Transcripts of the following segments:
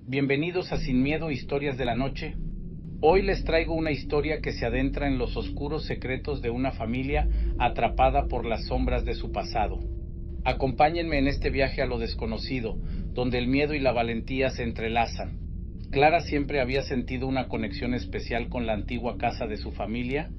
Bienvenidos a Sin Miedo, Historias de la Noche. Hoy les traigo una historia que se adentra en los oscuros secretos de una familia atrapada por las sombras de su pasado. Acompáñenme en este viaje a lo desconocido, donde el miedo y la valentía se entrelazan. Clara siempre había sentido una conexión especial con la antigua casa de su familia.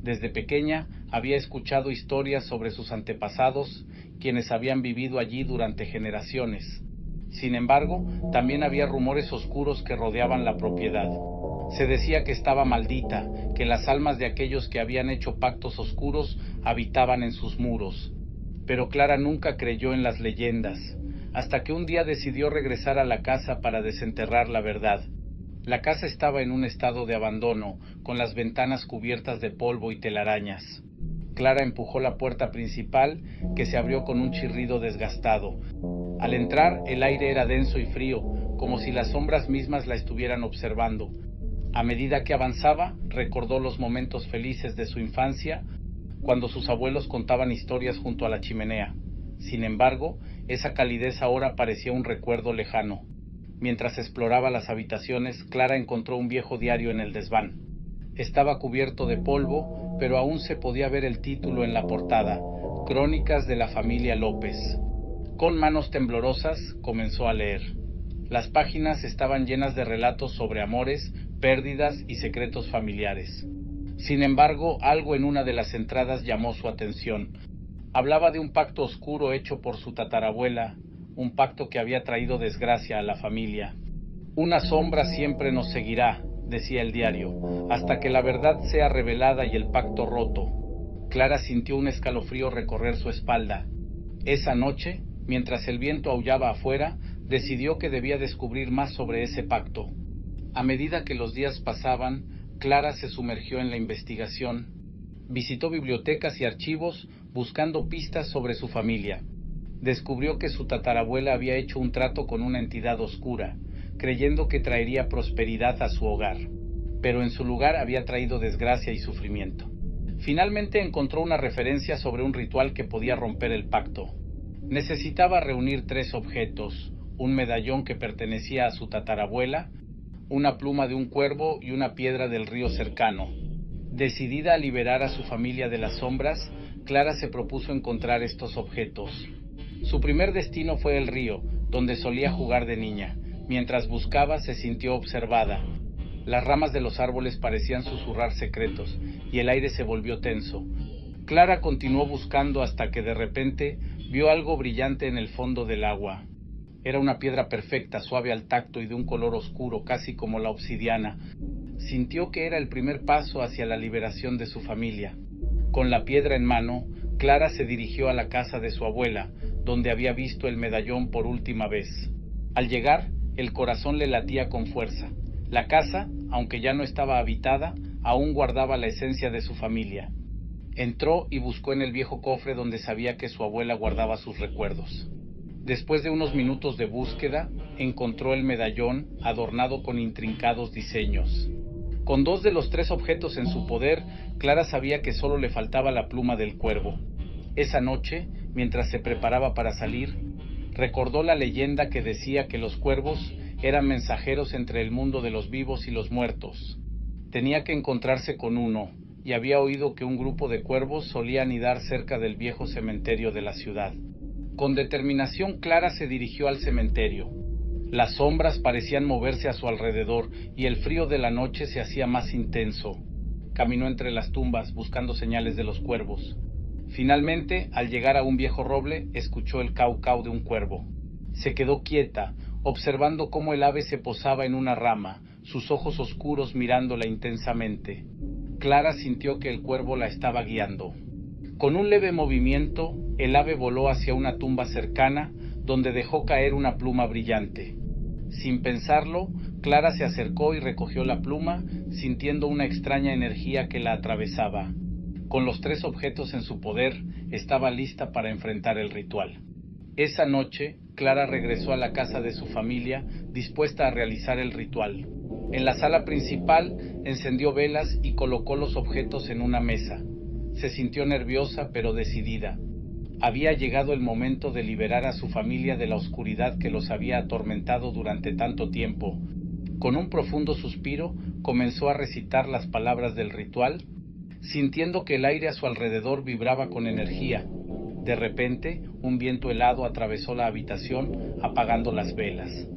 Desde pequeña había escuchado historias sobre sus antepasados, quienes habían vivido allí durante generaciones. Sin embargo, también había rumores oscuros que rodeaban la propiedad. Se decía que estaba maldita, que las almas de aquellos que habían hecho pactos oscuros habitaban en sus muros. Pero Clara nunca creyó en las leyendas, hasta que un día decidió regresar a la casa para desenterrar la verdad. La casa estaba en un estado de abandono, con las ventanas cubiertas de polvo y telarañas. Clara empujó la puerta principal, que se abrió con un chirrido desgastado. Al entrar, el aire era denso y frío, como si las sombras mismas la estuvieran observando. A medida que avanzaba, recordó los momentos felices de su infancia, cuando sus abuelos contaban historias junto a la chimenea. Sin embargo, esa calidez ahora parecía un recuerdo lejano. Mientras exploraba las habitaciones, Clara encontró un viejo diario en el desván. Estaba cubierto de polvo, pero aún se podía ver el título en la portada: Crónicas de la familia López. Con manos temblorosas, comenzó a leer. Las páginas estaban llenas de relatos sobre amores, pérdidas y secretos familiares. Sin embargo, algo en una de las entradas llamó su atención. Hablaba de un pacto oscuro hecho por su tatarabuela, un pacto que había traído desgracia a la familia. Una sombra siempre nos seguirá, decía el diario, hasta que la verdad sea revelada y el pacto roto. Clara sintió un escalofrío recorrer su espalda. Esa noche, mientras el viento aullaba afuera, decidió que debía descubrir más sobre ese pacto. A medida que los días pasaban, Clara se sumergió en la investigación. Visitó bibliotecas y archivos buscando pistas sobre su familia. Descubrió que su tatarabuela había hecho un trato con una entidad oscura, creyendo que traería prosperidad a su hogar, pero en su lugar había traído desgracia y sufrimiento. Finalmente encontró una referencia sobre un ritual que podía romper el pacto. Necesitaba reunir 3 objetos: un medallón que pertenecía a su tatarabuela, una pluma de un cuervo y una piedra del río cercano. Decidida a liberar a su familia de las sombras, Clara se propuso encontrar estos objetos. Su primer destino fue el río, donde solía jugar de niña. Mientras buscaba, se sintió observada. Las ramas de los árboles parecían susurrar secretos, y el aire se volvió tenso. Clara continuó buscando hasta que de repente vio algo brillante en el fondo del agua. Era una piedra perfecta, suave al tacto y de un color oscuro, casi como la obsidiana. Sintió que era el primer paso hacia la liberación de su familia. Con la piedra en mano, Clara se dirigió a la casa de su abuela, donde había visto el medallón por última vez. Al llegar, el corazón le latía con fuerza. La casa, aunque ya no estaba habitada, aún guardaba la esencia de su familia. Entró y buscó en el viejo cofre donde sabía que su abuela guardaba sus recuerdos. Después de unos minutos de búsqueda, encontró el medallón adornado con intrincados diseños. Con 2 de los 3 objetos en su poder, Clara sabía que solo le faltaba la pluma del cuervo. Esa noche, mientras se preparaba para salir, recordó la leyenda que decía que los cuervos eran mensajeros entre el mundo de los vivos y los muertos. Tenía que encontrarse con uno, y había oído que un grupo de cuervos solía anidar cerca del viejo cementerio de la ciudad. Con determinación, Clara se dirigió al cementerio. Las sombras parecían moverse a su alrededor y el frío de la noche se hacía más intenso. Caminó entre las tumbas buscando señales de los cuervos. Finalmente, al llegar a un viejo roble, escuchó el cau-cau de un cuervo. Se quedó quieta, observando cómo el ave se posaba en una rama, sus ojos oscuros mirándola intensamente. Clara sintió que el cuervo la estaba guiando. Con un leve movimiento, el ave voló hacia una tumba cercana, donde dejó caer una pluma brillante. Sin pensarlo, Clara se acercó y recogió la pluma, sintiendo una extraña energía que la atravesaba. Con los 3 objetos en su poder, estaba lista para enfrentar el ritual. Esa noche, Clara regresó a la casa de su familia, dispuesta a realizar el ritual. En la sala principal, encendió velas y colocó los objetos en una mesa. Se sintió nerviosa pero decidida. Había llegado el momento de liberar a su familia de la oscuridad que los había atormentado durante tanto tiempo. Con un profundo suspiro, comenzó a recitar las palabras del ritual, sintiendo que el aire a su alrededor vibraba con energía. De repente, un viento helado atravesó la habitación, apagando las velas.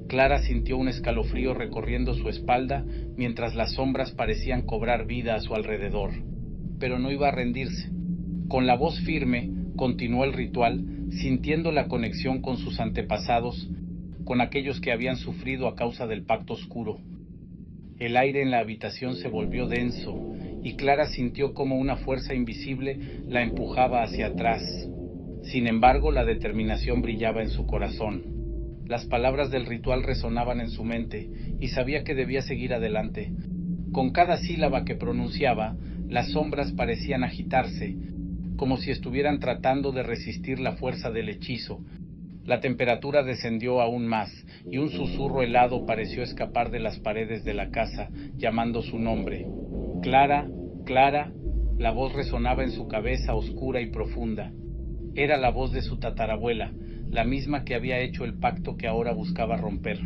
Clara sintió un escalofrío recorriendo su espalda, mientras las sombras parecían cobrar vida a su alrededor. Pero no iba a rendirse. Con la voz firme, continuó el ritual, sintiendo la conexión con sus antepasados, con aquellos que habían sufrido a causa del pacto oscuro. El aire en la habitación se volvió denso, y Clara sintió como una fuerza invisible la empujaba hacia atrás. Sin embargo, la determinación brillaba en su corazón. Las palabras del ritual resonaban en su mente, y sabía que debía seguir adelante. Con cada sílaba que pronunciaba, las sombras parecían agitarse, como si estuvieran tratando de resistir la fuerza del hechizo. La temperatura descendió aún más, y un susurro helado pareció escapar de las paredes de la casa, llamando su nombre. Clara, Clara, la voz resonaba en su cabeza oscura y profunda. Era la voz de su tatarabuela, la misma que había hecho el pacto que ahora buscaba romper.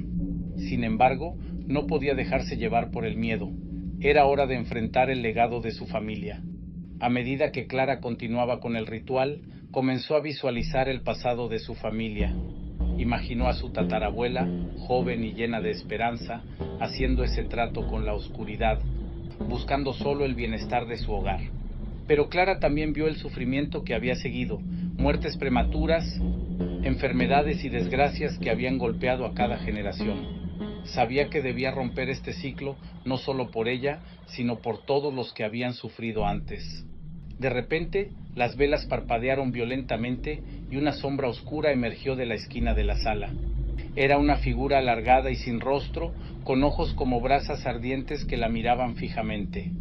Sin embargo, no podía dejarse llevar por el miedo. Era hora de enfrentar el legado de su familia. A medida que Clara continuaba con el ritual, comenzó a visualizar el pasado de su familia. Imaginó a su tatarabuela, joven y llena de esperanza, haciendo ese trato con la oscuridad, buscando solo el bienestar de su hogar. Pero Clara también vio el sufrimiento que había seguido, muertes prematuras, enfermedades y desgracias que habían golpeado a cada generación. Sabía que debía romper este ciclo, no solo por ella, sino por todos los que habían sufrido antes. De repente, las velas parpadearon violentamente y una sombra oscura emergió de la esquina de la sala. Era una figura alargada y sin rostro, con ojos como brasas ardientes que la miraban fijamente.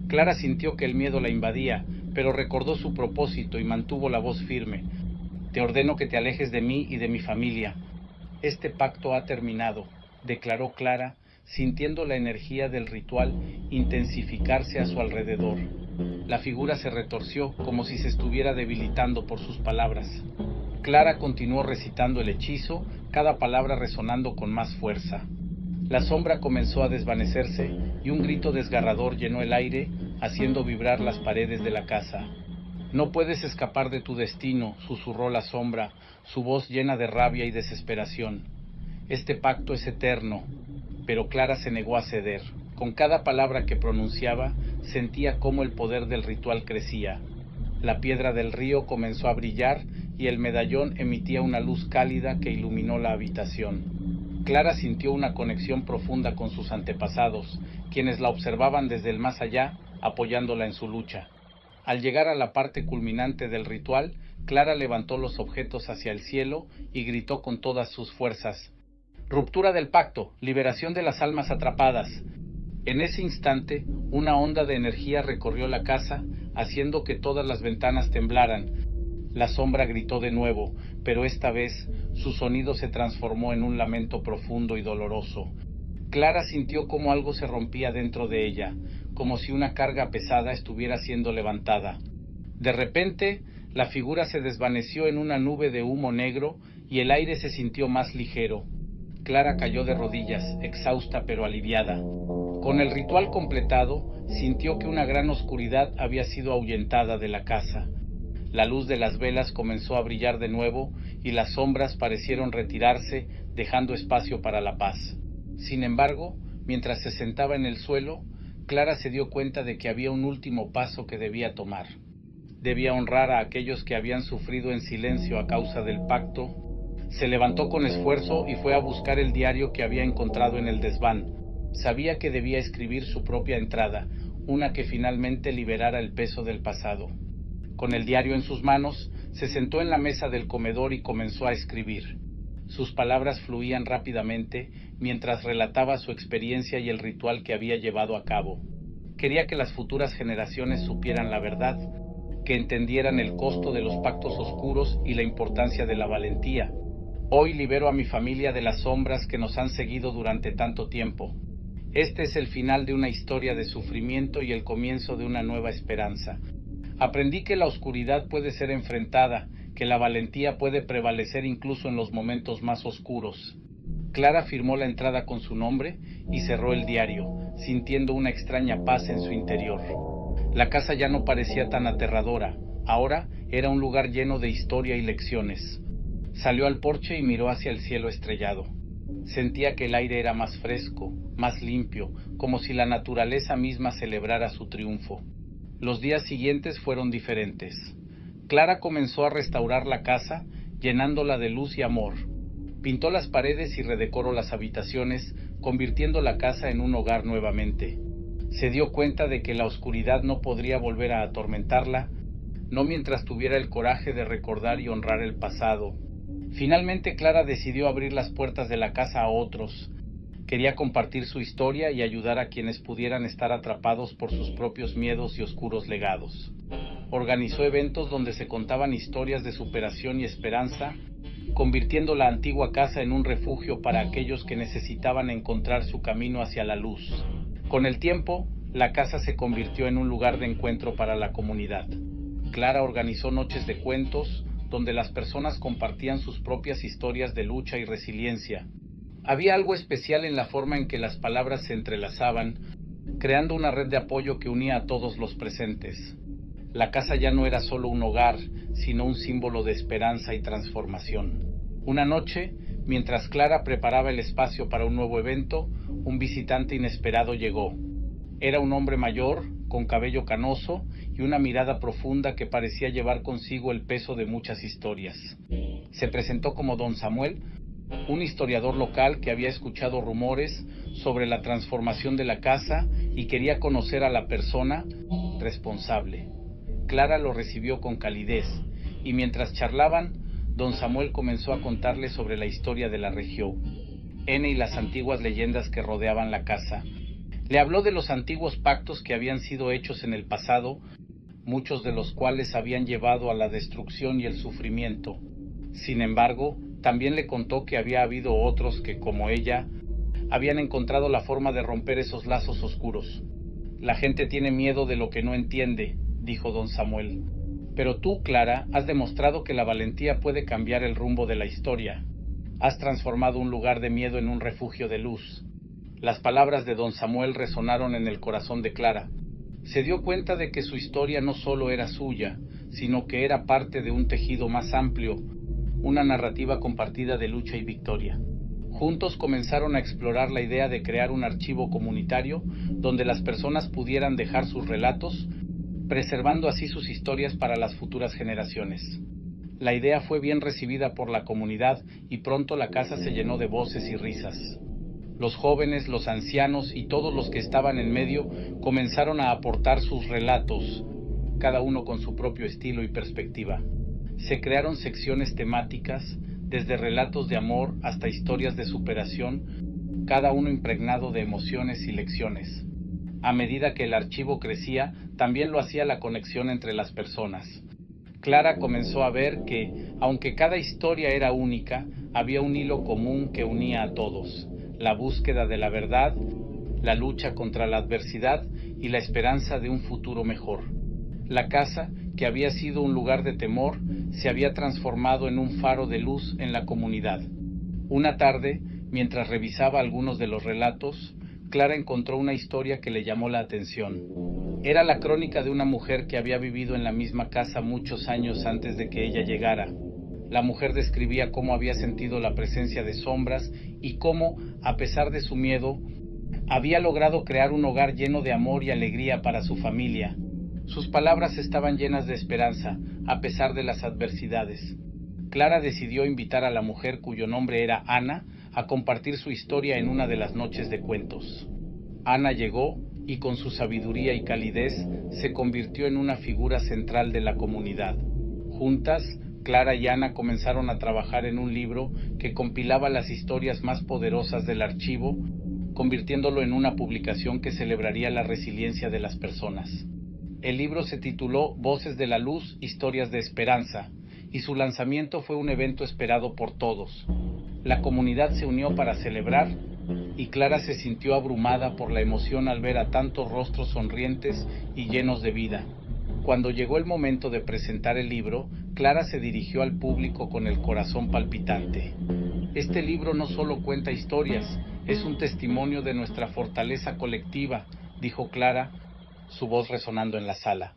Clara sintió que el miedo la invadía, pero recordó su propósito y mantuvo la voz firme. «Te ordeno que te alejes de mí y de mi familia. Este pacto ha terminado», declaró Clara, sintiendo la energía del ritual intensificarse a su alrededor. La figura se retorció como si se estuviera debilitando por sus palabras. Clara continuó recitando el hechizo, cada palabra resonando con más fuerza. La sombra comenzó a desvanecerse y un grito desgarrador llenó el aire, haciendo vibrar las paredes de la casa. «No puedes escapar de tu destino», susurró la sombra, su voz llena de rabia y desesperación. «Este pacto es eterno». Pero Clara se negó a ceder. Con cada palabra que pronunciaba, sentía cómo el poder del ritual crecía. La piedra del río comenzó a brillar y el medallón emitía una luz cálida que iluminó la habitación. Clara sintió una conexión profunda con sus antepasados, quienes la observaban desde el más allá, apoyándola en su lucha. Al llegar a la parte culminante del ritual, Clara levantó los objetos hacia el cielo y gritó con todas sus fuerzas: «Ruptura del pacto, liberación de las almas atrapadas». En ese instante, una onda de energía recorrió la casa, haciendo que todas las ventanas temblaran. La sombra gritó de nuevo, pero esta vez su sonido se transformó en un lamento profundo y doloroso. Clara sintió como algo se rompía dentro de ella, como si una carga pesada estuviera siendo levantada. De repente, la figura se desvaneció en una nube de humo negro y el aire se sintió más ligero. Clara cayó de rodillas, exhausta pero aliviada. Con el ritual completado, sintió que una gran oscuridad había sido ahuyentada de la casa. La luz de las velas comenzó a brillar de nuevo y las sombras parecieron retirarse, dejando espacio para la paz. Sin embargo, mientras se sentaba en el suelo, Clara se dio cuenta de que había un último paso que debía tomar. Debía honrar a aquellos que habían sufrido en silencio a causa del pacto. Se levantó con esfuerzo y fue a buscar el diario que había encontrado en el desván. Sabía que debía escribir su propia entrada, una que finalmente liberara el peso del pasado. Con el diario en sus manos, se sentó en la mesa del comedor y comenzó a escribir. Sus palabras fluían rápidamente mientras relataba su experiencia y el ritual que había llevado a cabo. Quería que las futuras generaciones supieran la verdad, que entendieran el costo de los pactos oscuros y la importancia de la valentía. Hoy libero a mi familia de las sombras que nos han seguido durante tanto tiempo. Este es el final de una historia de sufrimiento y el comienzo de una nueva esperanza. Aprendí que la oscuridad puede ser enfrentada, que la valentía puede prevalecer incluso en los momentos más oscuros. Clara firmó la entrada con su nombre y cerró el diario, sintiendo una extraña paz en su interior. La casa ya no parecía tan aterradora, ahora era un lugar lleno de historia y lecciones. Salió al porche y miró hacia el cielo estrellado. Sentía que el aire era más fresco, más limpio, como si la naturaleza misma celebrara su triunfo. Los días siguientes fueron diferentes. Clara comenzó a restaurar la casa, llenándola de luz y amor. Pintó las paredes y redecoró las habitaciones, convirtiendo la casa en un hogar nuevamente. Se dio cuenta de que la oscuridad no podría volver a atormentarla, no mientras tuviera el coraje de recordar y honrar el pasado. Finalmente Clara decidió abrir las puertas de la casa a otros. Quería compartir su historia y ayudar a quienes pudieran estar atrapados por sus propios miedos y oscuros legados. Organizó eventos donde se contaban historias de superación y esperanza, convirtiendo la antigua casa en un refugio para aquellos que necesitaban encontrar su camino hacia la luz. Con el tiempo, la casa se convirtió en un lugar de encuentro para la comunidad. Clara organizó noches de cuentos, donde las personas compartían sus propias historias de lucha y resiliencia. Había algo especial en la forma en que las palabras se entrelazaban, creando una red de apoyo que unía a todos los presentes. La casa ya no era solo un hogar, sino un símbolo de esperanza y transformación. Una noche, mientras Clara preparaba el espacio para un nuevo evento, un visitante inesperado llegó. Era un hombre mayor, con cabello canoso y una mirada profunda que parecía llevar consigo el peso de muchas historias. Se presentó como Don Samuel, un historiador local que había escuchado rumores sobre la transformación de la casa y quería conocer a la persona responsable. Clara lo recibió con calidez, y mientras charlaban, Don Samuel comenzó a contarle sobre la historia de la región, y las antiguas leyendas que rodeaban la casa. Le habló de los antiguos pactos que habían sido hechos en el pasado, muchos de los cuales habían llevado a la destrucción y el sufrimiento. Sin embargo, también le contó que había habido otros que, como ella, habían encontrado la forma de romper esos lazos oscuros. La gente tiene miedo de lo que no entiende, dijo Don Samuel. Pero tú, Clara, has demostrado que la valentía puede cambiar el rumbo de la historia. Has transformado un lugar de miedo en un refugio de luz. Las palabras de Don Samuel resonaron en el corazón de Clara. Se dio cuenta de que su historia no solo era suya, sino que era parte de un tejido más amplio, una narrativa compartida de lucha y victoria. Juntos comenzaron a explorar la idea de crear un archivo comunitario donde las personas pudieran dejar sus relatos, preservando así sus historias para las futuras generaciones. La idea fue bien recibida por la comunidad y pronto la casa se llenó de voces y risas. Los jóvenes, los ancianos y todos los que estaban en medio comenzaron a aportar sus relatos, cada uno con su propio estilo y perspectiva. Se crearon secciones temáticas, desde relatos de amor hasta historias de superación, cada uno impregnado de emociones y lecciones. A medida que el archivo crecía, también lo hacía la conexión entre las personas. Clara comenzó a ver que, aunque cada historia era única, había un hilo común que unía a todos: la búsqueda de la verdad, la lucha contra la adversidad y la esperanza de un futuro mejor. La casa, que había sido un lugar de temor, se había transformado en un faro de luz en la comunidad. Una tarde, mientras revisaba algunos de los relatos, Clara encontró una historia que le llamó la atención. Era la crónica de una mujer que había vivido en la misma casa muchos años antes de que ella llegara. La mujer describía cómo había sentido la presencia de sombras y cómo, a pesar de su miedo, había logrado crear un hogar lleno de amor y alegría para su familia. Sus palabras estaban llenas de esperanza, a pesar de las adversidades. Clara decidió invitar a la mujer, cuyo nombre era Ana, a compartir su historia en una de las noches de cuentos. Ana llegó y con su sabiduría y calidez se convirtió en una figura central de la comunidad. Juntas, Clara y Ana comenzaron a trabajar en un libro que compilaba las historias más poderosas del archivo, convirtiéndolo en una publicación que celebraría la resiliencia de las personas. El libro se tituló Voces de la Luz, Historias de Esperanza, y su lanzamiento fue un evento esperado por todos. La comunidad se unió para celebrar, y Clara se sintió abrumada por la emoción al ver a tantos rostros sonrientes y llenos de vida. Cuando llegó el momento de presentar el libro, Clara se dirigió al público con el corazón palpitante. Este libro no solo cuenta historias, es un testimonio de nuestra fortaleza colectiva, dijo Clara, su voz resonando en la sala.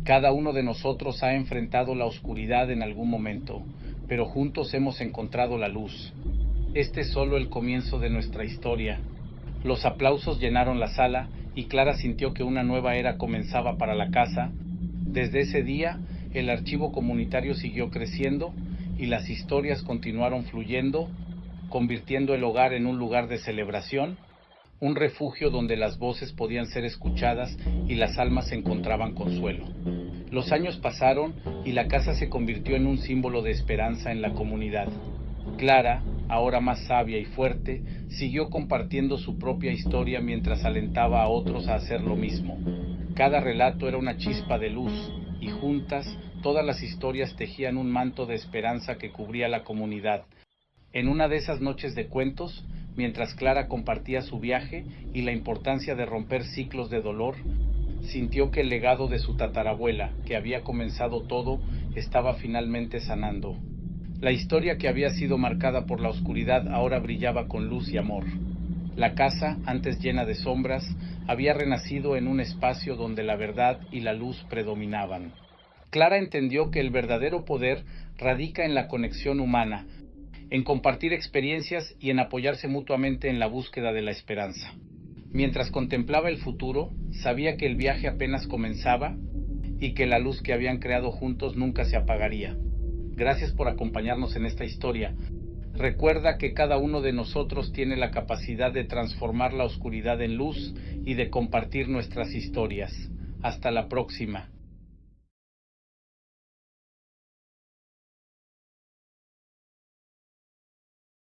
Cada uno de nosotros ha enfrentado la oscuridad en algún momento, pero juntos hemos encontrado la luz. Este es solo el comienzo de nuestra historia. Los aplausos llenaron la sala y Clara sintió que una nueva era comenzaba para la casa. Desde ese día, el archivo comunitario siguió creciendo y las historias continuaron fluyendo, convirtiendo el hogar en un lugar de celebración, un refugio donde las voces podían ser escuchadas y las almas encontraban consuelo. Los años pasaron y la casa se convirtió en un símbolo de esperanza en la comunidad. Clara, ahora más sabia y fuerte, siguió compartiendo su propia historia mientras alentaba a otros a hacer lo mismo. Cada relato era una chispa de luz, y juntas, todas las historias tejían un manto de esperanza que cubría la comunidad. En una de esas noches de cuentos, mientras Clara compartía su viaje y la importancia de romper ciclos de dolor, sintió que el legado de su tatarabuela, que había comenzado todo, estaba finalmente sanando. La historia que había sido marcada por la oscuridad ahora brillaba con luz y amor. La casa, antes llena de sombras, había renacido en un espacio donde la verdad y la luz predominaban. Clara entendió que el verdadero poder radica en la conexión humana, en compartir experiencias y en apoyarse mutuamente en la búsqueda de la esperanza. Mientras contemplaba el futuro, sabía que el viaje apenas comenzaba y que la luz que habían creado juntos nunca se apagaría. Gracias por acompañarnos en esta historia. Recuerda que cada uno de nosotros tiene la capacidad de transformar la oscuridad en luz y de compartir nuestras historias. Hasta la próxima.